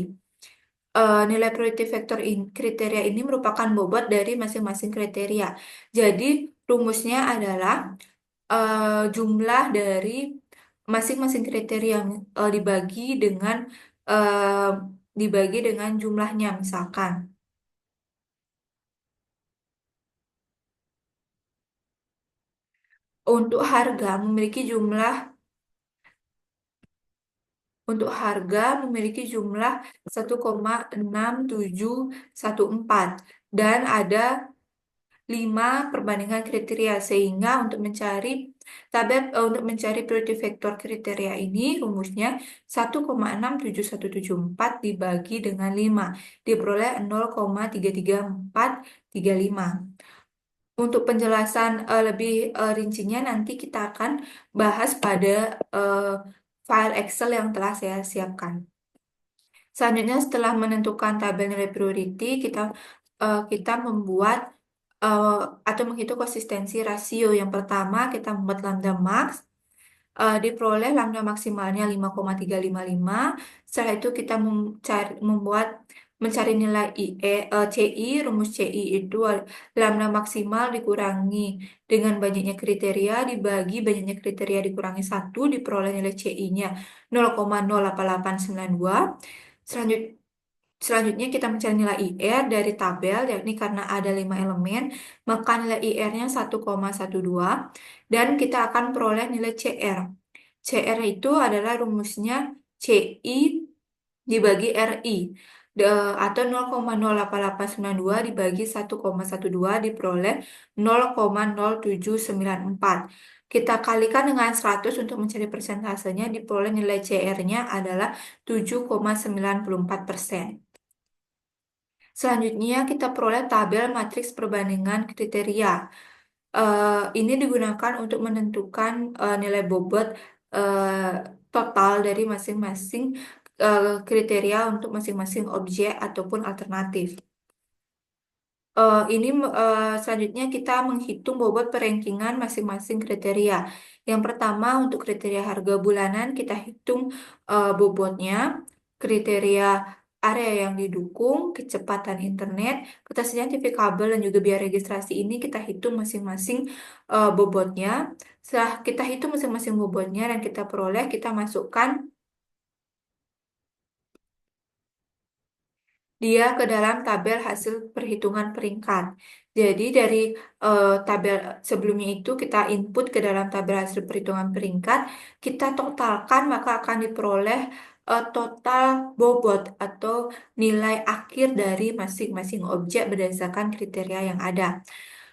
Nilai priority vector kriteria ini merupakan bobot dari masing-masing kriteria. Jadi rumusnya adalah jumlah dari masing-masing kriteria yang eh, dibagi dengan jumlahnya misalkan. Untuk harga memiliki jumlah Untuk harga memiliki jumlah 1,6714 dan ada 5 perbandingan kriteria sehingga untuk mencari priority vector kriteria ini rumusnya 1,67174 dibagi dengan 5 diperoleh 0,33435. Untuk penjelasan lebih rincinya nanti kita akan bahas pada file Excel yang telah saya siapkan. Selanjutnya, setelah menentukan tabel nilai priority, kita membuat eh, atau menghitung konsistensi rasio. Yang pertama, kita membuat lambda max, diperoleh lambda maksimalnya 5,355. Setelah itu kita mencari nilai CI. Rumus CI itu lambda maksimal dikurangi dengan banyaknya kriteria dibagi banyaknya kriteria dikurangi 1 diperoleh nilai CI-nya 0,08892. Selanjut, Selanjutnya kita mencari nilai IR dari tabel, yakni karena ada 5 elemen, maka nilai IR-nya 1,12 dan kita akan peroleh nilai CR. CR itu adalah rumusnya CI dibagi RI atau 0,08892 dibagi 1,12 diperoleh 0,0794. Kita kalikan dengan 100 untuk mencari persentasenya, diperoleh nilai CR-nya adalah 7,94%. Selanjutnya kita peroleh tabel matriks perbandingan kriteria. Ini digunakan untuk menentukan nilai bobot eh, total dari masing-masing kriteria untuk masing-masing objek ataupun alternatif. Selanjutnya kita menghitung bobot perankingan masing-masing kriteria. Yang pertama untuk kriteria harga bulanan kita hitung bobotnya, kriteria area yang didukung, kecepatan internet, ketersediaan TV kabel dan juga biaya registrasi ini kita hitung masing-masing bobotnya. Setelah kita hitung masing-masing bobotnya dan kita peroleh, kita masukkan dia ke dalam tabel hasil perhitungan peringkat. Jadi dari tabel sebelumnya itu kita input ke dalam tabel hasil perhitungan peringkat, kita totalkan maka akan diperoleh total bobot atau nilai akhir dari masing-masing objek berdasarkan kriteria yang ada.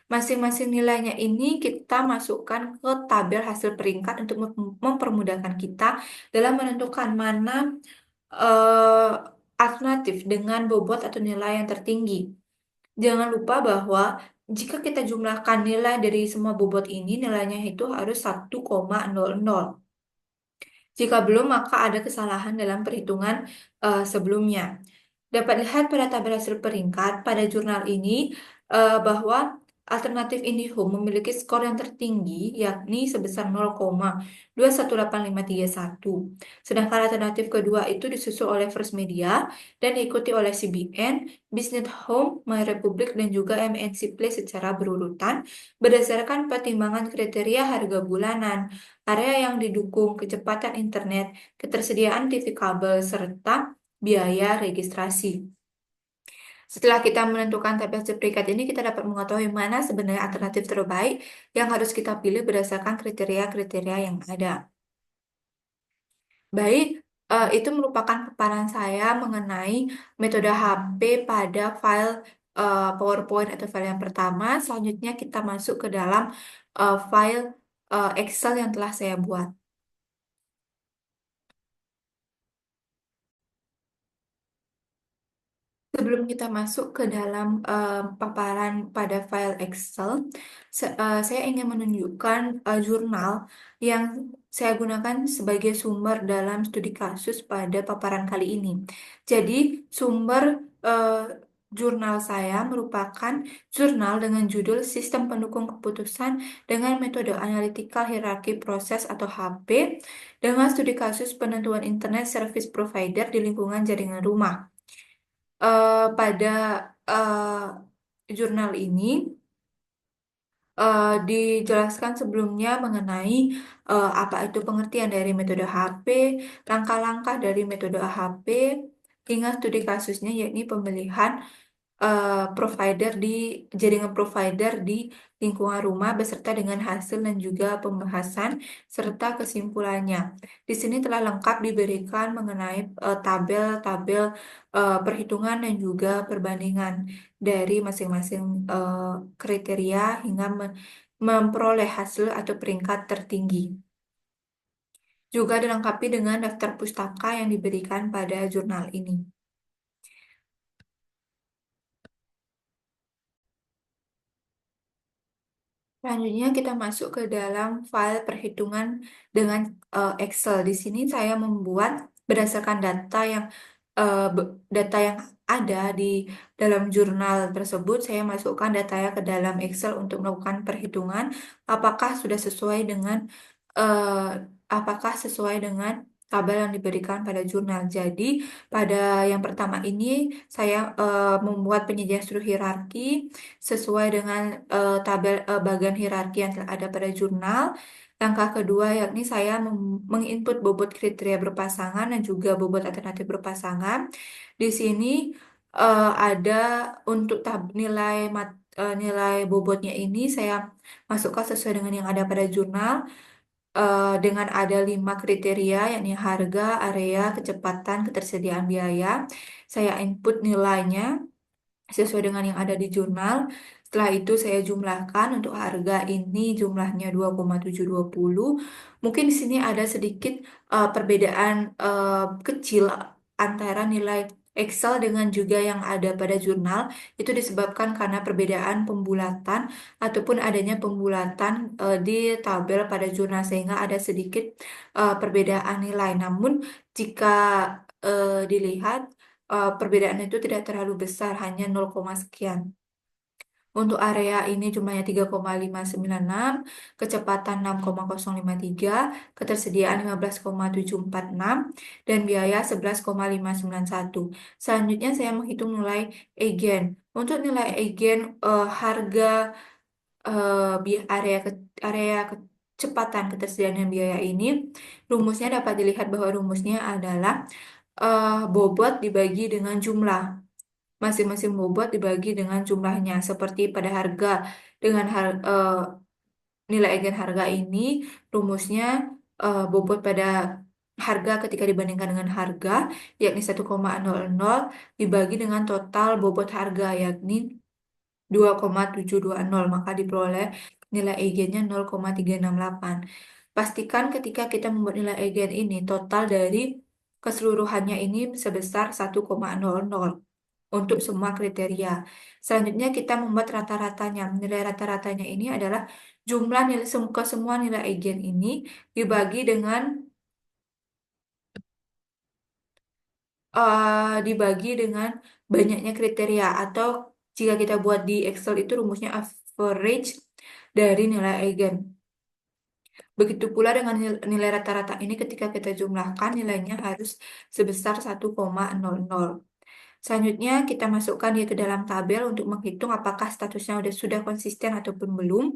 Masing-masing nilainya ini kita masukkan ke tabel hasil peringkat untuk mempermudahkan kita dalam menentukan mana eh, alternatif dengan bobot atau nilai yang tertinggi. Jangan lupa bahwa jika kita jumlahkan nilai dari semua bobot ini, nilainya itu harus 1,00. Jika belum, maka ada kesalahan dalam perhitungan sebelumnya. Dapat lihat pada tabel hasil peringkat pada jurnal ini bahwa alternatif IndiHome memiliki skor yang tertinggi yakni sebesar 0,218531. Sedangkan alternatif kedua itu disusul oleh First Media dan diikuti oleh CBN, Business Home, My Republic, dan juga MNC Play secara berurutan berdasarkan pertimbangan kriteria harga bulanan, area yang didukung, kecepatan internet, ketersediaan TV kabel, serta biaya registrasi. Setelah kita menentukan tabel peringkat ini, kita dapat mengetahui mana sebenarnya alternatif terbaik yang harus kita pilih berdasarkan kriteria-kriteria yang ada. Baik, itu merupakan paparan saya mengenai metode HP pada file PowerPoint atau file yang pertama. Selanjutnya kita masuk ke dalam file Excel yang telah saya buat. Sebelum kita masuk ke dalam paparan pada file Excel, saya ingin menunjukkan jurnal yang saya gunakan sebagai sumber dalam studi kasus pada paparan kali ini. Jadi, sumber eh, jurnal saya merupakan jurnal dengan judul Sistem Pendukung Keputusan dengan Metode Analytical Hierarchy Process atau HP dengan studi kasus penentuan Internet Service Provider di lingkungan jaringan rumah. Pada jurnal ini dijelaskan sebelumnya mengenai apa itu pengertian dari metode HP, langkah-langkah dari metode HP, hingga studi kasusnya yakni pemilihan provider di jaringan provider di lingkungan rumah beserta dengan hasil dan juga pembahasan serta kesimpulannya. Di sini telah lengkap diberikan mengenai tabel-tabel perhitungan dan juga perbandingan dari masing-masing kriteria hingga memperoleh hasil atau peringkat tertinggi. Juga dilengkapi dengan daftar pustaka yang diberikan pada jurnal ini. Selanjutnya kita masuk ke dalam file perhitungan dengan Excel. Di sini saya membuat berdasarkan data yang ada di dalam jurnal tersebut. Saya masukkan datanya ke dalam Excel untuk melakukan perhitungan apakah sudah sesuai dengan eh, tabel yang diberikan pada jurnal. Jadi pada yang pertama ini saya membuat penyajian struktur hierarki sesuai dengan tabel bagian hierarki yang telah ada pada jurnal. Langkah kedua yakni saya menginput bobot kriteria berpasangan dan juga bobot alternatif berpasangan. Di sini ada untuk nilai bobotnya ini saya masukkan sesuai dengan yang ada pada jurnal dengan ada 5 kriteria yakni harga, area, kecepatan, ketersediaan biaya. Saya input nilainya sesuai dengan yang ada di jurnal. Setelah itu saya jumlahkan untuk harga ini jumlahnya 2,720. Mungkin di sini ada sedikit perbedaan kecil antara nilai Excel dengan juga yang ada pada jurnal. Itu disebabkan karena perbedaan pembulatan ataupun adanya pembulatan di tabel pada jurnal sehingga ada sedikit perbedaan nilai. Namun jika dilihat perbedaan itu tidak terlalu besar, hanya 0, sekian. Untuk area ini jumlahnya 3,596, kecepatan 6,053, ketersediaan 15,746, dan biaya 11,591. Selanjutnya saya menghitung nilai eigen. Untuk nilai eigen harga area kecepatan ketersediaan dan biaya ini, rumusnya dapat dilihat bahwa rumusnya adalah bobot dibagi dengan jumlah. Masing-masing bobot dibagi dengan jumlahnya. Seperti pada harga dengan nilai eigen harga ini, rumusnya bobot pada harga ketika dibandingkan dengan harga, yakni 1,00 dibagi dengan total bobot harga, yakni 2,720, maka diperoleh nilai eigennya 0,368. Pastikan ketika kita membuat nilai eigen ini, total dari keseluruhannya ini sebesar 1,00 untuk semua kriteria. Selanjutnya kita membuat rata-ratanya. Nilai rata-ratanya ini adalah jumlah nilai ke semua nilai eigen ini dibagi dengan dibagi dengan banyaknya kriteria, atau jika kita buat di Excel itu rumusnya average dari nilai eigen. Begitu pula dengan nilai rata-rata ini ketika kita jumlahkan nilainya harus sebesar 1,00. Selanjutnya kita masukkan dia ke dalam tabel untuk menghitung apakah statusnya sudah konsisten ataupun belum.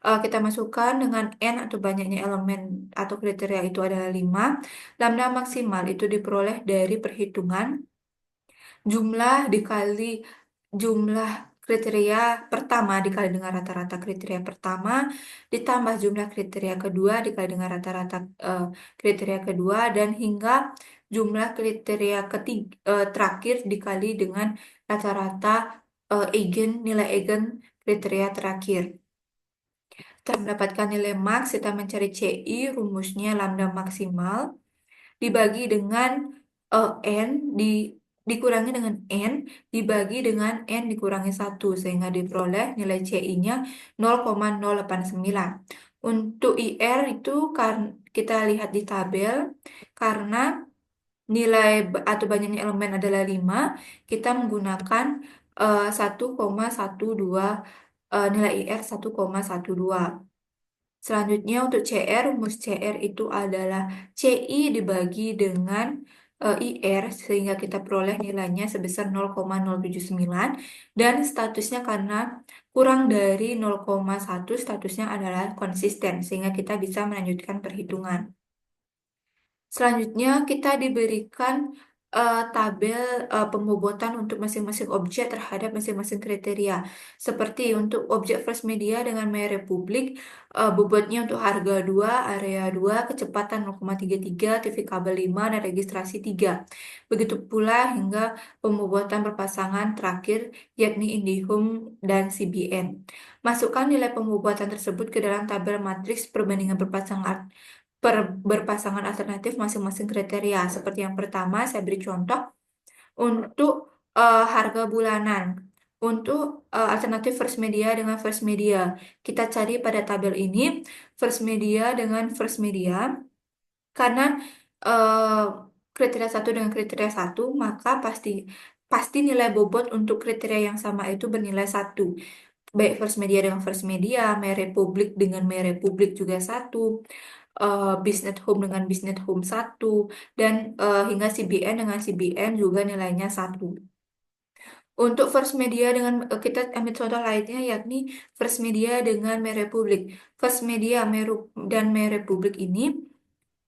Kita masukkan dengan N atau banyaknya elemen atau kriteria itu adalah 5. Lambda maksimal itu diperoleh dari perhitungan jumlah dikali jumlah kriteria pertama dikali dengan rata-rata kriteria pertama ditambah jumlah kriteria kedua dikali dengan rata-rata kriteria kedua dan hingga jumlah kriteria terakhir dikali dengan rata-rata nilai eigen kriteria terakhir. Setelah mendapatkan nilai max, kita mencari CI, rumusnya lambda maksimal dibagi dengan N dikurangi dengan N dibagi dengan N dikurangi 1 sehingga diperoleh nilai CI-nya 0,089. Untuk IR itu kan kita lihat di tabel karena nilai atau banyaknya elemen adalah 5, kita menggunakan 1,12 nilai IR 1,12. Selanjutnya untuk CR, rumus CR itu adalah CI dibagi dengan IR sehingga kita peroleh nilainya sebesar 0,079 dan statusnya karena kurang dari 0,1 statusnya adalah konsisten sehingga kita bisa melanjutkan perhitungan. Selanjutnya kita diberikan tabel pembobotan untuk masing-masing objek terhadap masing-masing kriteria. Seperti untuk objek First Media dengan Maya Republik, bobotnya untuk harga 2, area 2, kecepatan 0,33, TV kabel 5, dan registrasi 3. Begitu pula hingga pembobotan berpasangan terakhir yakni IndiHome dan CBN. Masukkan nilai pembobotan tersebut ke dalam tabel matriks perbandingan berpasangan alternatif masing-masing kriteria. Seperti yang pertama, saya beri contoh untuk harga bulanan. Untuk alternatif First Media dengan First Media, kita cari pada tabel ini First Media dengan First Media. Karena eh, kriteria 1 dengan kriteria 1, maka pasti nilai bobot untuk kriteria yang sama itu bernilai 1. Baik First Media dengan First Media, Maya Republik dengan Maya Republik juga 1. Business Home dengan Business Home 1 dan hingga CBN dengan CBN juga nilainya 1. Untuk First Media dengan kita ambil contoh lainnya yakni First Media dengan Maya Republik. First Media dan Maya Republik ini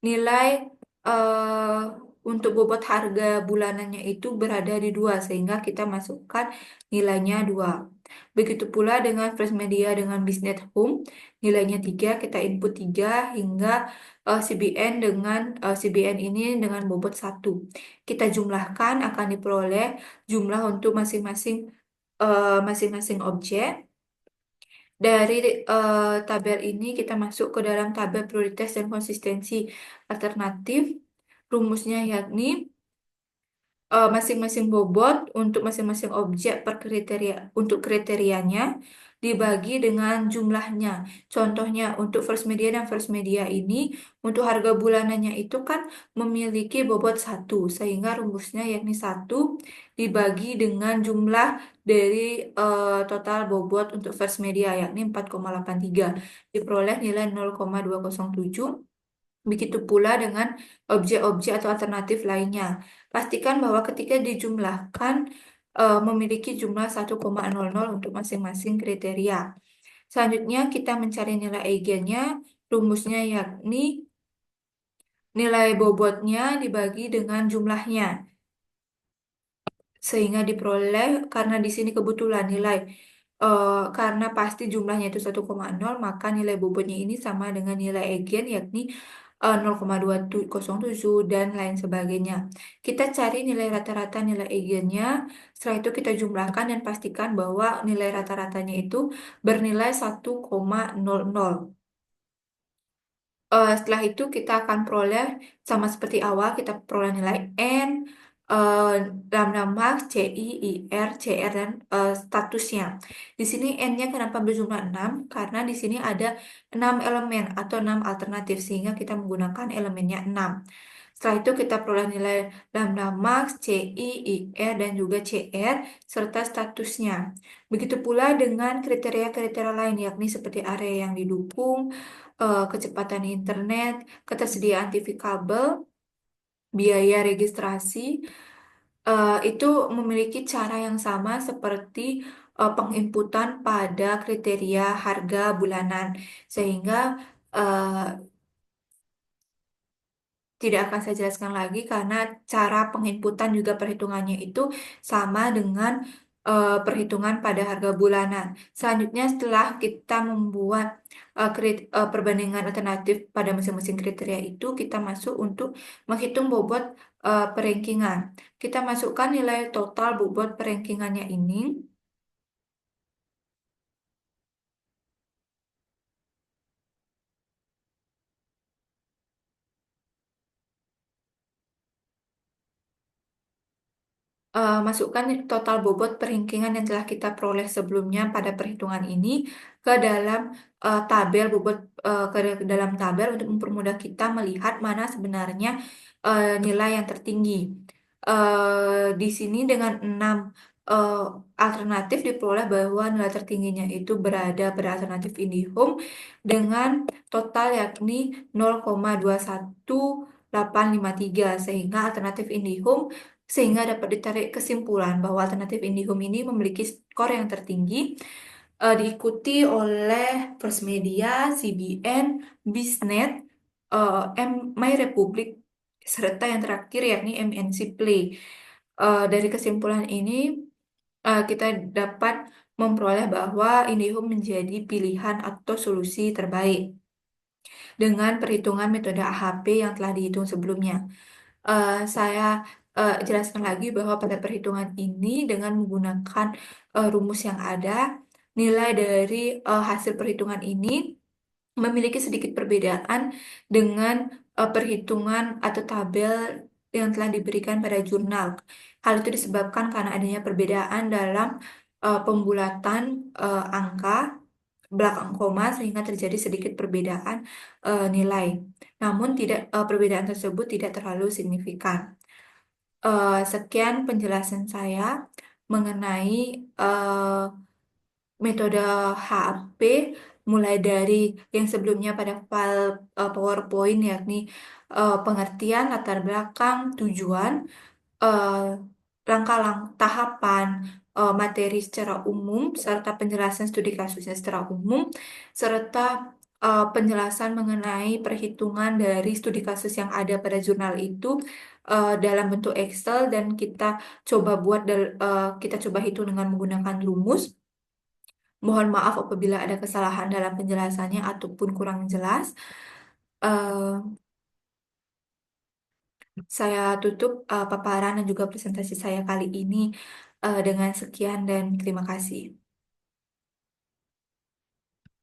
nilai eh, untuk bobot harga bulanannya itu berada di 2 sehingga kita masukkan nilainya 2. Begitu pula dengan First Media dengan Business Home nilainya 3, kita input 3 hingga CBN dengan CBN ini dengan bobot 1. Kita jumlahkan akan diperoleh jumlah untuk masing-masing objek. Dari tabel ini kita masuk ke dalam tabel prioritas dan konsistensi alternatif. Rumusnya yakni masing-masing bobot untuk masing-masing objek per kriteria untuk kriterianya dibagi dengan jumlahnya. Contohnya untuk First Media dan First Media ini untuk harga bulanannya itu kan memiliki bobot 1 sehingga rumusnya yakni 1 dibagi dengan jumlah dari total bobot untuk First Media yakni 4,83 diperoleh nilai 0,207. Begitu pula dengan objek-objek atau alternatif lainnya. Pastikan bahwa ketika dijumlahkan memiliki jumlah 1,00 untuk masing-masing kriteria. Selanjutnya kita mencari nilai eigennya. Rumusnya yakni nilai bobotnya dibagi dengan jumlahnya. Sehingga diperoleh karena di sini kebetulan karena pasti jumlahnya itu 1,0 maka nilai bobotnya ini sama dengan nilai eigen yakni 0,207 dan lain sebagainya. Kita cari nilai rata-rata nilai eigennya, setelah itu kita jumlahkan dan pastikan bahwa nilai rata-ratanya itu bernilai 1,00. Setelah itu kita akan peroleh sama seperti awal, kita peroleh nilai N, eh, lambda max, CI, IR, CR, dan statusnya. Di sini N-nya kenapa berjumlah 6? Karena di sini ada 6 elemen atau 6 alternatif, sehingga kita menggunakan elemennya 6. Setelah itu kita peroleh nilai lambda max, CI, IR, dan juga CR, serta statusnya. Begitu pula dengan kriteria-kriteria lain, yakni seperti area yang didukung, kecepatan internet, ketersediaan TV kabel, biaya registrasi, itu memiliki cara yang sama seperti penginputan pada kriteria harga bulanan, sehingga eh, tidak akan saya jelaskan lagi karena cara penginputan juga perhitungannya itu sama dengan perhitungan pada harga bulanan. Selanjutnya, setelah kita membuat perbandingan alternatif pada masing-masing kriteria itu, kita masuk untuk menghitung bobot perankingan. Kita masukkan nilai total bobot perankingannya ini. Masukkan total bobot perankingan yang telah kita peroleh sebelumnya pada perhitungan ini ke dalam tabel bobot ke dalam tabel untuk mempermudah kita melihat mana sebenarnya nilai yang tertinggi. Di sini dengan 6 eh, alternatif diperoleh bahwa nilai tertingginya itu berada pada alternatif IndiHome dengan total yakni 0,21853, sehingga alternatif IndiHome sehingga dapat ditarik kesimpulan bahwa alternatif IndiHome ini memiliki skor yang tertinggi, diikuti oleh First Media, CBN, Biznet, MyRepublik, serta yang terakhir yakni MNC Play. Dari kesimpulan ini, kita dapat memperoleh bahwa IndiHome menjadi pilihan atau solusi terbaik dengan perhitungan metode AHP yang telah dihitung sebelumnya. Saya jelaskan lagi bahwa pada perhitungan ini dengan menggunakan rumus yang ada, nilai dari hasil perhitungan ini memiliki sedikit perbedaan dengan perhitungan atau tabel yang telah diberikan pada jurnal. Hal itu disebabkan karena adanya perbedaan dalam pembulatan angka belakang koma sehingga terjadi sedikit perbedaan nilai. Namun tidak perbedaan tersebut tidak terlalu signifikan. Sekian penjelasan saya mengenai eh, metode HAP mulai dari yang sebelumnya pada file PowerPoint yakni pengertian, latar belakang, tujuan, eh, langkah-langkah tahapan materi secara umum serta penjelasan studi kasusnya secara umum serta penjelasan mengenai perhitungan dari studi kasus yang ada pada jurnal itu dalam bentuk Excel dan kita coba hitung dengan menggunakan rumus. Mohon maaf apabila ada kesalahan dalam penjelasannya ataupun kurang jelas. Eh, saya tutup paparan dan juga presentasi saya kali ini dengan sekian dan terima kasih.